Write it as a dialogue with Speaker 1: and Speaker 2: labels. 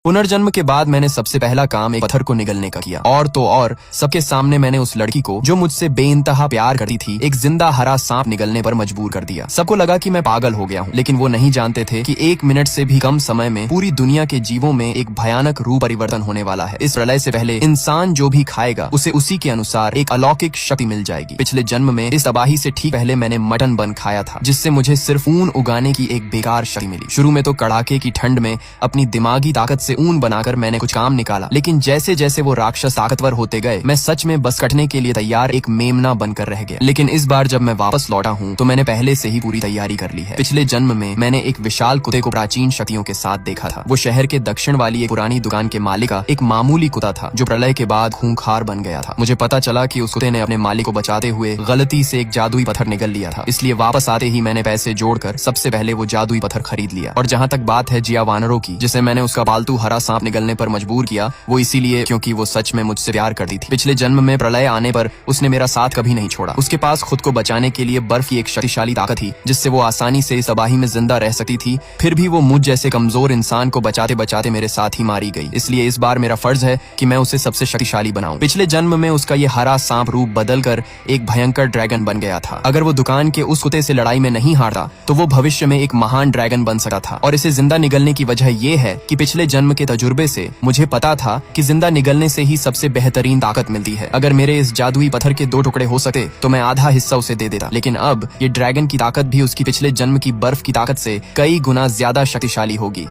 Speaker 1: पुनर्जन्म के बाद मैंने सबसे पहला काम एक पत्थर को निगलने का किया, और तो और सबके सामने मैंने उस लड़की को जो मुझसे बेइंतहा प्यार करती थी एक जिंदा हरा सांप निगलने पर मजबूर कर दिया। सबको लगा कि मैं पागल हो गया हूँ, लेकिन वो नहीं जानते थे कि 1 मिनट से भी कम समय में पूरी दुनिया के जीवों में एक भयानक रूप परिवर्तन होने वाला है। इस प्रलय से पहले इंसान जो भी खाएगा उसे उसी के अनुसार एक अलौकिक शक्ति मिल जाएगी। पिछले जन्म में इस तबाही से ठीक पहले मैंने मटन बन खाया था, जिससे मुझे सिर्फ ऊन उगाने की एक बेकार शक्ति मिली। शुरू में तो कड़ाके की ठंड में अपनी दिमागी ताकत से ऊन बनाकर मैंने कुछ काम निकाला, लेकिन जैसे जैसे वो राक्षस ताकतवर होते गए मैं सच में बस कटने के लिए तैयार एक मेमना बनकर रह गया। लेकिन इस बार जब मैं वापस लौटा हूँ तो मैंने पहले से ही पूरी तैयारी कर ली है। पिछले जन्म में मैंने एक विशाल कुत्ते को प्राचीन शक्तियों के साथ देखा था। वो शहर के दक्षिण वाली एक पुरानी दुकान के मालिक का एक मामूली कुत्ता था जो प्रलय के बाद खूंखार बन गया था। मुझे पता चला कि उस कुत्ते ने अपने मालिक को बचाते हुए गलती से एक जादुई पत्थर निगल लिया था, इसलिए वापस आते ही मैंने पैसे जोड़कर सबसे पहले वो जादुई पत्थर खरीद लिया। और जहाँ तक बात है जिया वानरों की, जिसे मैंने उसका पालतू हरा सांप निगलने पर मजबूर किया, वो इसीलिए क्योंकि वो सच में मुझसे प्यार करती थी। पिछले जन्म में प्रलय आने पर उसने मेरा साथ कभी नहीं छोड़ा। उसके पास खुद को बचाने के लिए बर्फ की एक शक्तिशाली ताकत थी, जिससे वो आसानी से इस तबाही में जिंदा रह सकती थी। फिर भी वो मुझ जैसे कमजोर इंसान को बचाते बचाते मेरे साथ ही मारी गई। इसलिए इस बार मेरा फर्ज है कि मैं उसे सबसे शक्तिशाली बनाऊं। पिछले जन्म में उसका ये हरा सांप रूप बदलकर एक भयंकर ड्रैगन बन गया था। अगर वो दुकान के उस कुत्ते से लड़ाई में नहीं हारता तो वो भविष्य में एक महान ड्रैगन बन सकता था। और इसे जिंदा निगलने की वजह ये है कि पिछले जन्म के तजुर्बे से मुझे पता था कि जिंदा निगलने से ही सबसे बेहतरीन ताकत मिलती है। अगर मेरे इस जादुई पत्थर के 2 टुकड़े हो सकते तो मैं आधा हिस्सा उसे दे देता, लेकिन अब ये ड्रैगन की ताकत भी उसकी पिछले जन्म की बर्फ की ताकत से कई गुना ज्यादा शक्तिशाली होगी।